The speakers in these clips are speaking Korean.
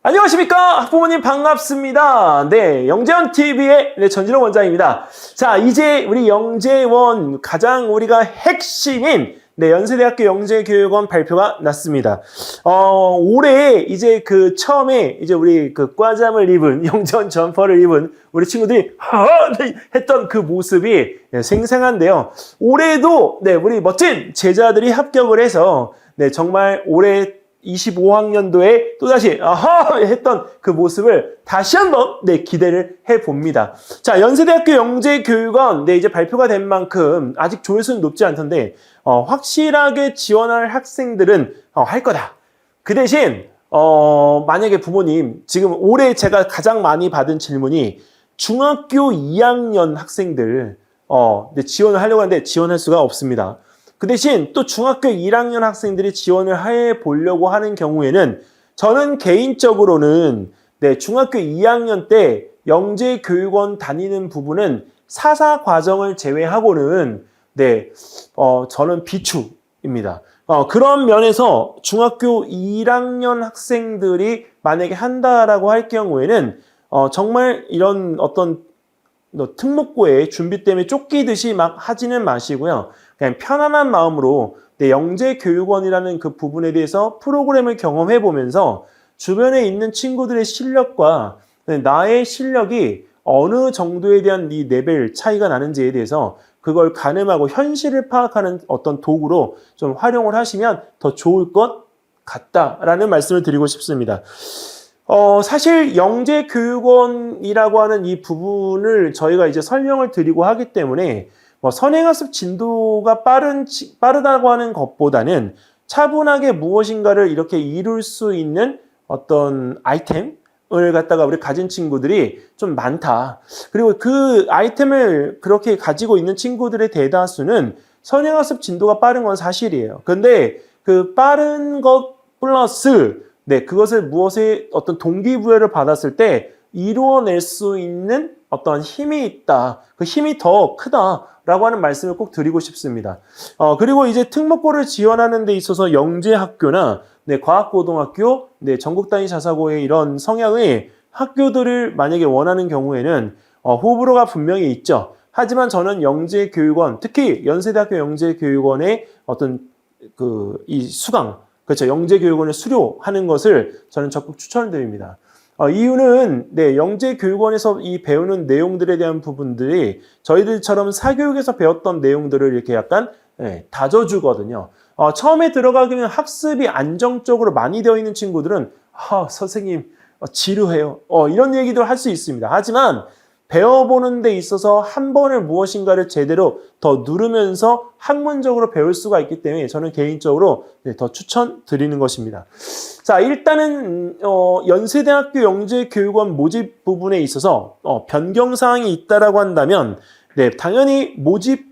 안녕하십니까 학부모님 반갑습니다. 네, 영재원 TV의 전진호 원장입니다. 자, 이제 우리 영재원 가장 우리가 핵심인 연세대학교 영재교육원 발표가 났습니다. 올해 이제 처음에 이제 우리 과잠을 입은 영재원 점퍼를 입은 우리 친구들이 했던 그 모습이 생생한데요. 올해도 우리 멋진 제자들이 합격을 해서 정말 올해 25학년도에 또다시 했던 그 모습을 다시 한번 기대를 해봅니다. 자, 연세대학교 영재교육원 이제 발표가 된 만큼 아직 조회수는 높지 않던데 확실하게 지원할 학생들은 할 거다. 그 대신 만약에 부모님 지금 올해 제가 가장 많이 받은 질문이 중학교 2학년 학생들 지원을 하려고 하는데 지원할 수가 없습니다. 그 대신 또 중학교 1학년 학생들이 지원을 해보려고 하는 경우에는 저는 개인적으로는 중학교 2학년 때 영재교육원 다니는 부분은 사사 과정을 제외하고는 저는 비추입니다. 그런 면에서 중학교 1학년 학생들이 만약에 한다라고 할 경우에는 정말 이런 어떤 특목고의 준비 때문에 쫓기듯이 막 하지는 마시고요. 그냥 편안한 마음으로 영재교육원이라는 그 부분에 대해서 프로그램을 경험해 보면서 주변에 있는 친구들의 실력과 나의 실력이 어느 정도에 대한 이 레벨 차이가 나는지에 대해서 그걸 가늠하고 현실을 파악하는 어떤 도구로 좀 활용을 하시면 더 좋을 것 같다라는 말씀을 드리고 싶습니다. 사실 영재교육원이라고 하는 이 부분을 저희가 이제 설명을 드리고 하기 때문에 선행학습 진도가 빠르다고 하는 것보다는 차분하게 무엇인가를 이렇게 이룰 수 있는 어떤 아이템을 갖다가 우리 가진 친구들이 좀 많다. 그리고 그 아이템을 그렇게 가지고 있는 친구들의 대다수는 선행학습 진도가 빠른 건 사실이에요. 근데 그 빠른 것 플러스 그것을 무엇에 어떤 동기부여를 받았을 때 이루어낼 수 있는 어떤 힘이 있다. 그 힘이 더 크다라고 하는 말씀을 꼭 드리고 싶습니다. 그리고 이제 특목고를 지원하는 데 있어서 영재학교나 과학고등학교, 전국 단위 자사고의 이런 성향의 학교들을 만약에 원하는 경우에는 호불호가 분명히 있죠. 하지만 저는 영재교육원, 특히 연세대학교 영재교육원의 어떤 이 수강, 그렇죠. 영재교육원을 수료하는 것을 저는 적극 추천드립니다. 이유는 영재교육원에서 이 배우는 내용들에 대한 부분들이 저희들처럼 사교육에서 배웠던 내용들을 이렇게 약간 다져주거든요. 처음에 들어가기는 학습이 안정적으로 많이 되어 있는 친구들은 선생님 지루해요. 이런 얘기도 할 수 있습니다. 하지만 배워보는 데 있어서 한 번을 무엇인가를 제대로 더 누르면서 학문적으로 배울 수가 있기 때문에 저는 개인적으로 더 추천드리는 것입니다. 자, 일단은 연세대학교 영재교육원 모집 부분에 있어서 변경사항이 있다라고 한다면 당연히 모집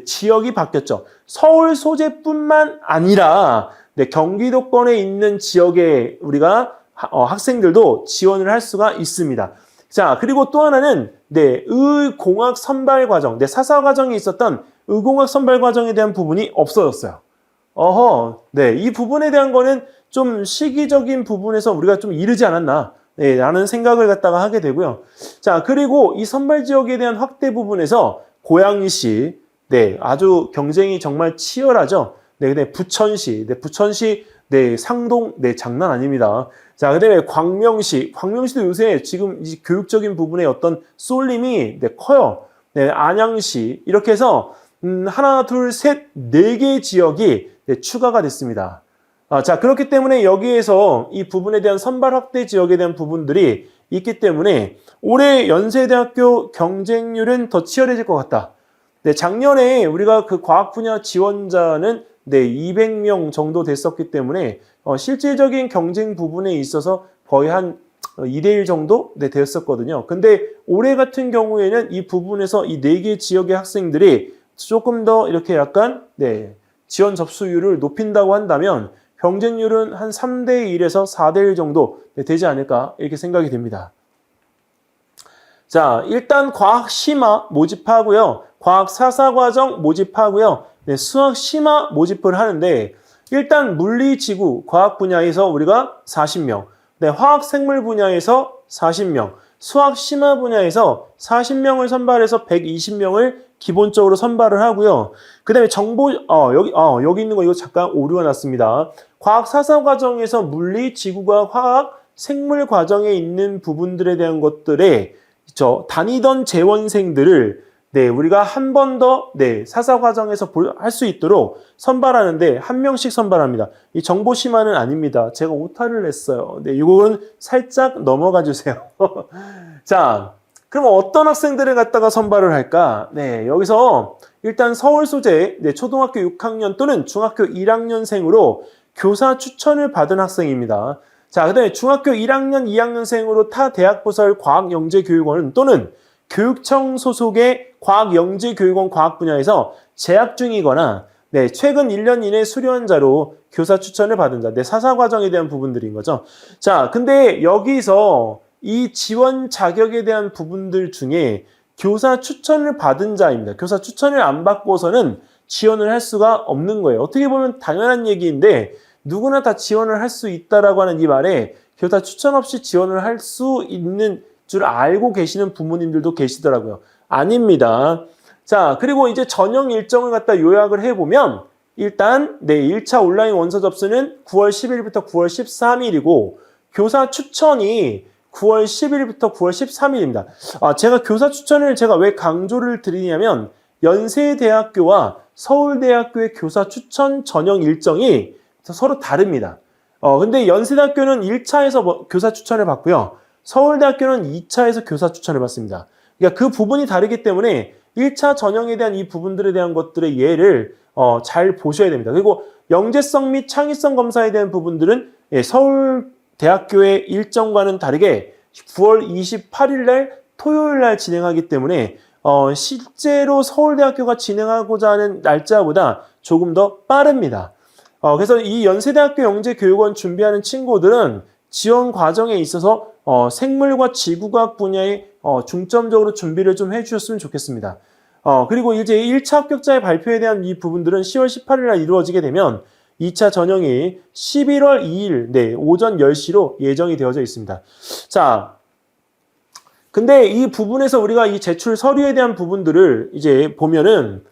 지역이 바뀌었죠. 서울 소재뿐만 아니라 경기도권에 있는 지역에 우리가 학생들도 지원을 할 수가 있습니다. 자, 그리고 또 하나는 의공학 선발 과정, 사사 과정에 있었던 의공학 선발 과정에 대한 부분이 없어졌어요. 이 부분에 대한 거는 좀 시기적인 부분에서 우리가 좀 이르지 않았나 라는 생각을 갖다가 하게 되고요. 자, 그리고 이 선발 지역에 대한 확대 부분에서 고양시 아주 경쟁이 정말 치열하죠. 근데 부천시 상동 장난 아닙니다. 자, 그다음에 광명시도 요새 지금 이 교육적인 부분에 어떤 쏠림이 커요. 안양시 이렇게 해서 하나, 둘, 셋, 4개 지역이 추가가 됐습니다. 자, 그렇기 때문에 여기에서 이 부분에 대한 선발 확대 지역에 대한 부분들이 있기 때문에 올해 연세대학교 경쟁률은 더 치열해질 것 같다. 작년에 우리가 그 과학 분야 지원자는 200명 정도 됐었기 때문에 실질적인 경쟁 부분에 있어서 거의 한 2대1 정도 되었었거든요. 근데 올해 같은 경우에는 이 부분에서 이 4개 지역의 학생들이 조금 더 이렇게 약간 지원 접수율을 높인다고 한다면 경쟁률은 한 3대1에서 4대1 정도 되지 않을까 이렇게 생각이 됩니다. 자, 일단 과학 심화 모집하고요. 과학 사사과정 모집하고요. 수학 심화 모집을 하는데 일단 물리, 지구, 과학 분야에서 우리가 40명, 네, 화학 생물 분야에서 40명, 수학 심화 분야에서 40명을 선발해서 120명을 기본적으로 선발을 하고요. 그 다음에 여기 있는 거 이거 잠깐 오류가 났습니다. 과학 사사 과정에서 물리, 지구과학, 화학, 생물 과정에 있는 부분들에 대한 것들에 다니던 재원생들을 네, 우리가 한 번 더 사사 과정에서 할 수 있도록 선발하는데 한 명씩 선발합니다. 이 정보 심화는 아닙니다. 제가 오타를 냈어요. 네, 이거는 살짝 넘어가 주세요. 자, 그럼 어떤 학생들을 갖다가 선발을 할까? 네, 여기서 일단 서울 소재 초등학교 6학년 또는 중학교 1학년생으로 교사 추천을 받은 학생입니다. 자, 그다음에 중학교 1학년, 2학년생으로 타 대학부설 과학영재교육원 또는 교육청 소속의 과학영재교육원 과학 분야에서 재학 중이거나 최근 1년 이내 수료한 자로 교사 추천을 받은 자, 사사 과정에 대한 부분들인 거죠. 자, 근데 여기서 이 지원 자격에 대한 부분들 중에 교사 추천을 받은 자입니다. 교사 추천을 안 받고서는 지원을 할 수가 없는 거예요. 어떻게 보면 당연한 얘기인데 누구나 다 지원을 할 수 있다라고 하는 이 말에 교사 추천 없이 지원을 할 수 있는 줄 알고 계시는 부모님들도 계시더라고요. 아닙니다. 자, 그리고 이제 전형 일정을 갖다 요약을 해보면 일단 1차 온라인 원서 접수는 9월 10일부터 9월 13일이고 교사 추천이 9월 10일부터 9월 13일입니다. 제가 교사 추천을 제가 왜 강조를 드리냐면 연세대학교와 서울대학교의 교사 추천 전형 일정이 서로 다릅니다. 근데 연세대학교는 1차에서 교사 추천을 받고요. 서울대학교는 2차에서 교사 추천을 받습니다. 그러니까 그 부분이 다르기 때문에 1차 전형에 대한 이 부분들에 대한 것들의 예를 잘 보셔야 됩니다. 그리고 영재성 및 창의성 검사에 대한 부분들은 서울대학교의 일정과는 다르게 9월 28일 날 토요일 날 진행하기 때문에 실제로 서울대학교가 진행하고자 하는 날짜보다 조금 더 빠릅니다. 그래서 이 연세대학교 영재교육원 준비하는 친구들은 지원 과정에 있어서 생물과 지구과학 분야에 중점적으로 준비를 좀 해주셨으면 좋겠습니다. 그리고 이제 1차 합격자의 발표에 대한 이 부분들은 10월 18일 날 이루어지게 되면 2차 전형이 11월 2일 오전 10시로 예정이 되어져 있습니다. 자, 근데 이 부분에서 우리가 이 제출 서류에 대한 부분들을 이제 보면은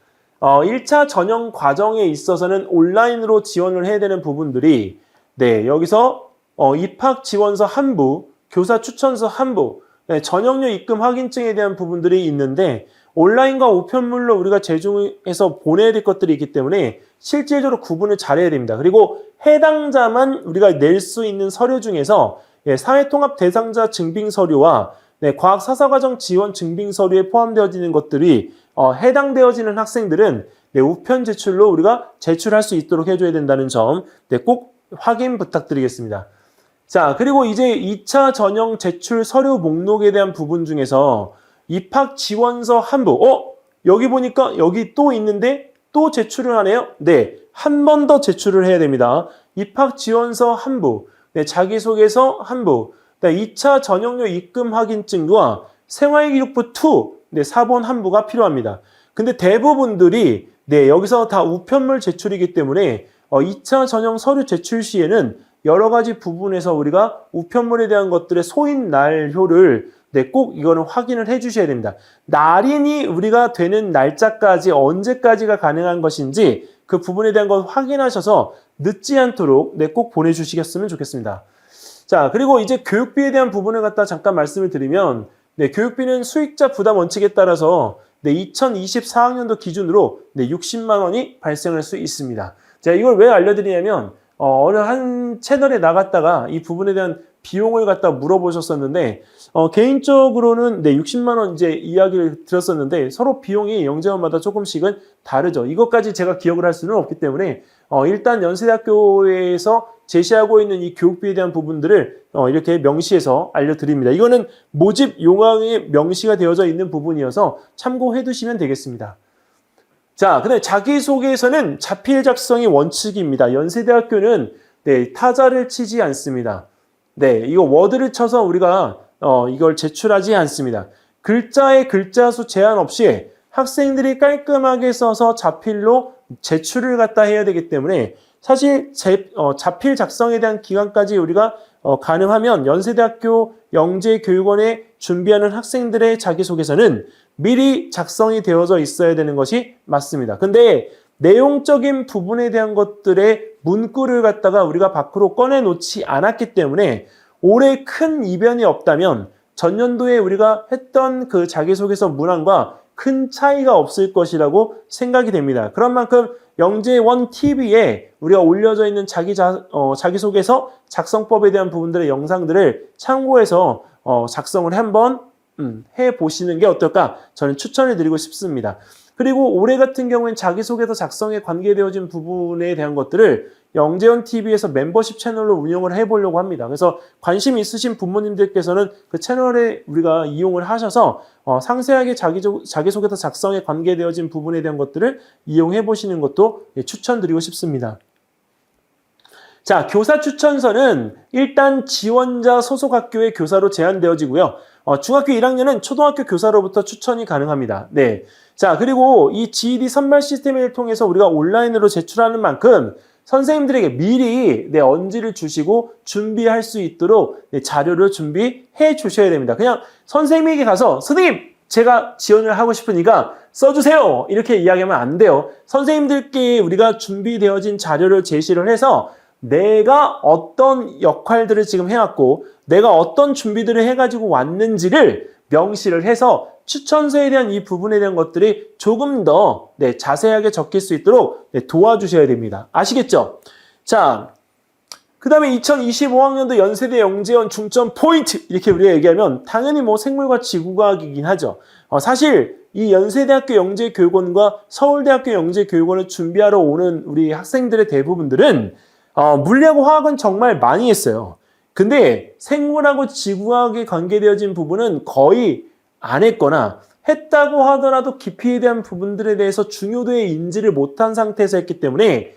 1차 전형 과정에 있어서는 온라인으로 지원을 해야 되는 부분들이 여기서 입학 지원서 한부, 교사 추천서 한부, 전형료 입금 확인증에 대한 부분들이 있는데 온라인과 우편물로 우리가 제공해서 보내야 될 것들이 있기 때문에 실질적으로 구분을 잘해야 됩니다. 그리고 해당자만 우리가 낼 수 있는 서류 중에서 사회통합 대상자 증빙 서류와 과학 사사과정 지원 증빙 서류에 포함되어지는 것들이 해당되어지는 학생들은 우편 제출로 우리가 제출할 수 있도록 해줘야 된다는 점 꼭 확인 부탁드리겠습니다. 자, 그리고 이제 2차 전형 제출 서류 목록에 대한 부분 중에서 입학 지원서 한부, 여기 보니까 여기 또 있는데 또 제출을 하네요. 한 번 더 제출을 해야 됩니다. 입학 지원서 한부, 자기소개서 한부, 2차 전형료 입금 확인증과 생활기록부 2, 사본 한부가 필요합니다. 근데 대부분들이 여기서 다 우편물 제출이기 때문에 2차 전형 서류 제출 시에는 여러 가지 부분에서 우리가 우편물에 대한 것들의 소인 날효를 꼭 이거는 확인을 해 주셔야 됩니다. 날인이 우리가 되는 날짜까지 언제까지가 가능한 것인지 그 부분에 대한 것 확인하셔서 늦지 않도록 꼭 보내주시겠으면 좋겠습니다. 자, 그리고 이제 교육비에 대한 부분을 갖다 잠깐 말씀을 드리면 교육비는 수익자 부담 원칙에 따라서 2024학년도 기준으로 60만 원이 발생할 수 있습니다. 제가 이걸 왜 알려드리냐면 어느 한 채널에 나갔다가 이 부분에 대한 비용을 갖다 물어보셨었는데 개인적으로는 60만 원 이제 이야기를 들었었는데 서로 비용이 영재원마다 조금씩은 다르죠. 이것까지 제가 기억을 할 수는 없기 때문에 일단 연세대학교에서 제시하고 있는 이 교육비에 대한 부분들을 이렇게 명시해서 알려드립니다. 이거는 모집 용항에 명시가 되어져 있는 부분이어서 참고해 두시면 되겠습니다. 자, 그다음에 자기소개에서는 자필 작성이 원칙입니다. 연세대학교는 타자를 치지 않습니다. 이거 워드를 쳐서 우리가 이걸 제출하지 않습니다. 글자의 글자 수 제한 없이 학생들이 깔끔하게 써서 자필로 제출을 갖다 해야 되기 때문에 사실 자필 작성에 대한 기간까지 우리가 가능하면 연세대학교 영재교육원에 준비하는 학생들의 자기소개서는 미리 작성이 되어져 있어야 되는 것이 맞습니다. 근데 내용적인 부분에 대한 것들의 문구를 갖다가 우리가 밖으로 꺼내놓지 않았기 때문에 올해 큰 이변이 없다면 전년도에 우리가 했던 그 자기소개서 문항과 큰 차이가 없을 것이라고 생각이 됩니다. 그런 만큼 영재원 TV에 우리가 올려져 있는 자기소개서 작성법에 대한 부분들의 영상들을 참고해서 작성을 한번 해보시는 게 어떨까 저는 추천을 드리고 싶습니다. 그리고 올해 같은 경우엔 자기소개서 작성에 관계되어진 부분에 대한 것들을 영재원 TV에서 멤버십 채널로 운영을 해보려고 합니다. 그래서 관심 있으신 부모님들께서는 그 채널에 우리가 이용을 하셔서 상세하게 자기소개서 작성에 관계되어진 부분에 대한 것들을 이용해 보시는 것도 추천드리고 싶습니다. 자, 교사 추천서는 일단 지원자 소속 학교의 교사로 제한되어지고요. 중학교 1학년은 초등학교 교사로부터 추천이 가능합니다. 네. 자, 그리고 이 GED 선발 시스템을 통해서 우리가 온라인으로 제출하는 만큼 선생님들에게 미리 언지를 주시고 준비할 수 있도록 자료를 준비해 주셔야 됩니다. 그냥 선생님에게 가서 선생님 제가 지원을 하고 싶으니까 써주세요 이렇게 이야기하면 안 돼요. 선생님들께 우리가 준비되어진 자료를 제시를 해서 내가 어떤 역할들을 지금 해왔고 내가 어떤 준비들을 해가지고 왔는지를 명시를 해서 추천서에 대한 이 부분에 대한 것들이 조금 더 자세하게 적힐 수 있도록 도와주셔야 됩니다. 아시겠죠? 자, 그 다음에 2025학년도 연세대 영재원 중점 포인트 이렇게 우리가 얘기하면 당연히 뭐 생물과 지구과학이긴 하죠. 사실 이 연세대학교 영재교육원과 서울대학교 영재교육원을 준비하러 오는 우리 학생들의 대부분들은 물리하고 화학은 정말 많이 했어요. 근데 생물하고 지구과학에 관계되어진 부분은 거의 안 했거나 했다고 하더라도 깊이에 대한 부분들에 대해서 중요도의 인지를 못한 상태에서 했기 때문에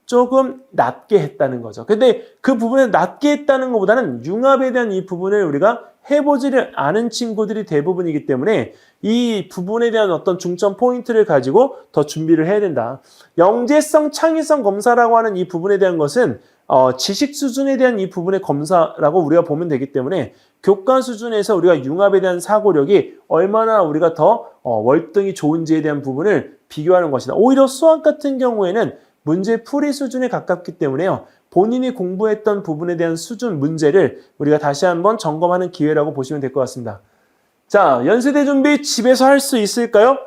조금 낮게 했다는 거죠. 근데 그 부분에 낮게 했다는 것보다는 융합에 대한 이 부분을 우리가 해보지를 않은 친구들이 대부분이기 때문에 이 부분에 대한 어떤 중점 포인트를 가지고 더 준비를 해야 된다. 영재성, 창의성 검사라고 하는 이 부분에 대한 것은 지식 수준에 대한 이 부분의 검사라고 우리가 보면 되기 때문에 교과 수준에서 우리가 융합에 대한 사고력이 얼마나 우리가 더 월등히 좋은지에 대한 부분을 비교하는 것이다. 오히려 수학 같은 경우에는 문제 풀이 수준에 가깝기 때문에요. 본인이 공부했던 부분에 대한 수준 문제를 우리가 다시 한번 점검하는 기회라고 보시면 될 것 같습니다. 자, 연세대 준비 집에서 할 수 있을까요?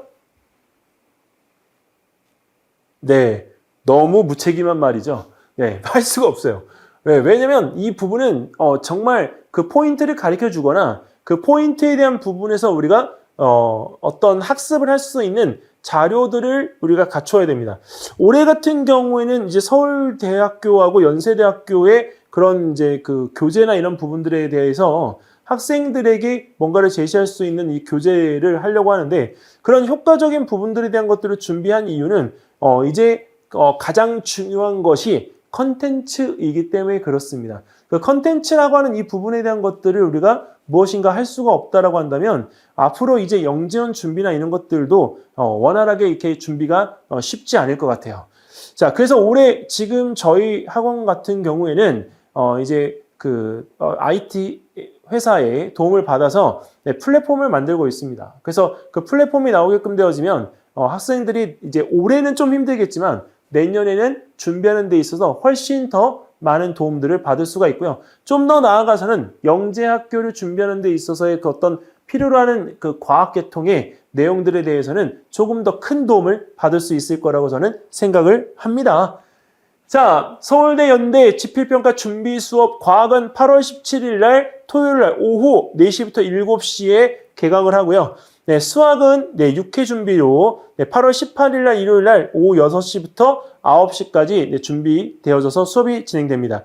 네, 너무 무책임한 말이죠. 네, 할 수가 없어요. 네, 왜냐면 이 부분은 정말 그 포인트를 가르쳐 주거나 그 포인트에 대한 부분에서 우리가 어떤 학습을 할 수 있는 자료들을 우리가 갖춰야 됩니다. 올해 같은 경우에는 이제 서울대학교하고 연세대학교의 그런 이제 그 교재나 이런 부분들에 대해서 학생들에게 뭔가를 제시할 수 있는 이 교재를 하려고 하는데 그런 효과적인 부분들에 대한 것들을 준비한 이유는 이제 가장 중요한 것이 컨텐츠이기 때문에 그렇습니다. 그 컨텐츠라고 하는 이 부분에 대한 것들을 우리가 무엇인가 할 수가 없다라고 한다면 앞으로 이제 영재원 준비나 이런 것들도 원활하게 이렇게 준비가 쉽지 않을 것 같아요. 자, 그래서 올해 지금 저희 학원 같은 경우에는 이제 그 IT 회사의 도움을 받아서 플랫폼을 만들고 있습니다. 그래서 그 플랫폼이 나오게끔 되어지면 학생들이 이제 올해는 좀 힘들겠지만 내년에는 준비하는 데 있어서 훨씬 더 많은 도움들을 받을 수가 있고요. 좀 더 나아가서는 영재학교를 준비하는 데 있어서의 그 어떤 필요로 하는 그 과학계통의 내용들에 대해서는 조금 더 큰 도움을 받을 수 있을 거라고 저는 생각을 합니다. 자, 서울대 연대 지필평가 준비 수업 과학은 8월 17일 날 토요일 날 오후 4시부터 7시에 개강을 하고요. 네, 수학은 6회 준비로 8월 18일 날 일요일 날 오후 6시부터 9시까지 준비되어져서 수업이 진행됩니다.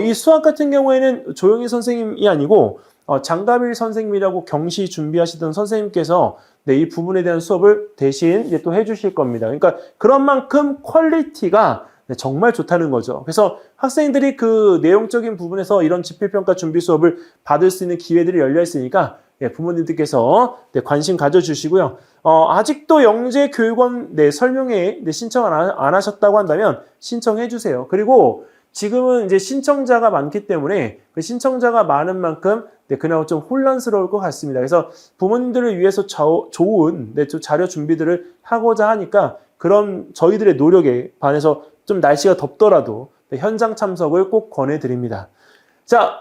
이 수학 같은 경우에는 조영희 선생님이 아니고 장가빌 선생님이라고 경시 준비하시던 선생님께서 이 부분에 대한 수업을 대신 또 해주실 겁니다. 그러니까 그런 만큼 퀄리티가 정말 좋다는 거죠. 그래서 학생들이 그 내용적인 부분에서 이런 지필평가 준비 수업을 받을 수 있는 기회들이 열려 있으니까 예, 부모님들께서 네, 관심 가져주시고요. 아직도 영재교육원 네, 설명회 네, 신청 안 하셨다고 한다면 신청해 주세요. 그리고 지금은 이제 신청자가 많기 때문에 그 신청자가 많은 만큼 네, 그나마 좀 혼란스러울 것 같습니다. 그래서 부모님들을 위해서 좋은 네, 자료 준비들을 하고자 하니까 그런 저희들의 노력에 반해서 좀 날씨가 덥더라도 네, 현장 참석을 꼭 권해드립니다. 자,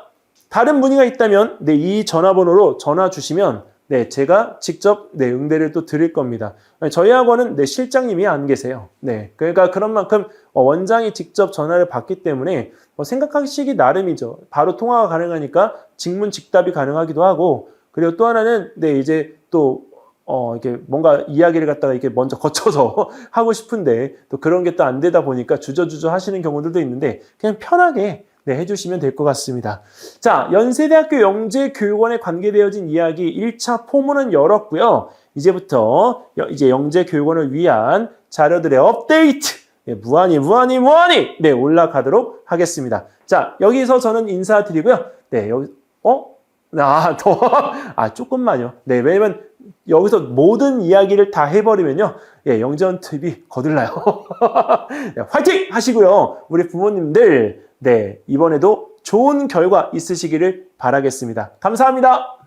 다른 문의가 있다면 네, 이 전화번호로 전화 주시면 네, 제가 직접 네, 응대를 또 드릴 겁니다. 저희 학원은 네, 실장님이 안 계세요. 네, 그러니까 그런 만큼 원장이 직접 전화를 받기 때문에 생각하시기 나름이죠. 바로 통화가 가능하니까 직문직답이 가능하기도 하고, 그리고 또 하나는 네, 이제 또 이렇게 뭔가 이야기를 갖다가 이렇게 먼저 거쳐서 하고 싶은데 또 그런 게 또 안 되다 보니까 주저주저 하시는 경우들도 있는데 그냥 편하게 네, 해주시면 될 것 같습니다. 자, 연세대학교 영재교육원에 관계되어진 이야기 1차 포문은 열었고요. 이제부터 이제 영재교육원을 위한 자료들의 업데이트 네, 무한히 네, 올라가도록 하겠습니다. 자, 여기서 저는 인사드리고요. 네, 여기 조금만요. 네, 왜냐면 여기서 모든 이야기를 다 해버리면요. 예, 영재원 TV 거들나요. 네, 화이팅 하시고요. 우리 부모님들 네, 이번에도 좋은 결과 있으시기를 바라겠습니다. 감사합니다.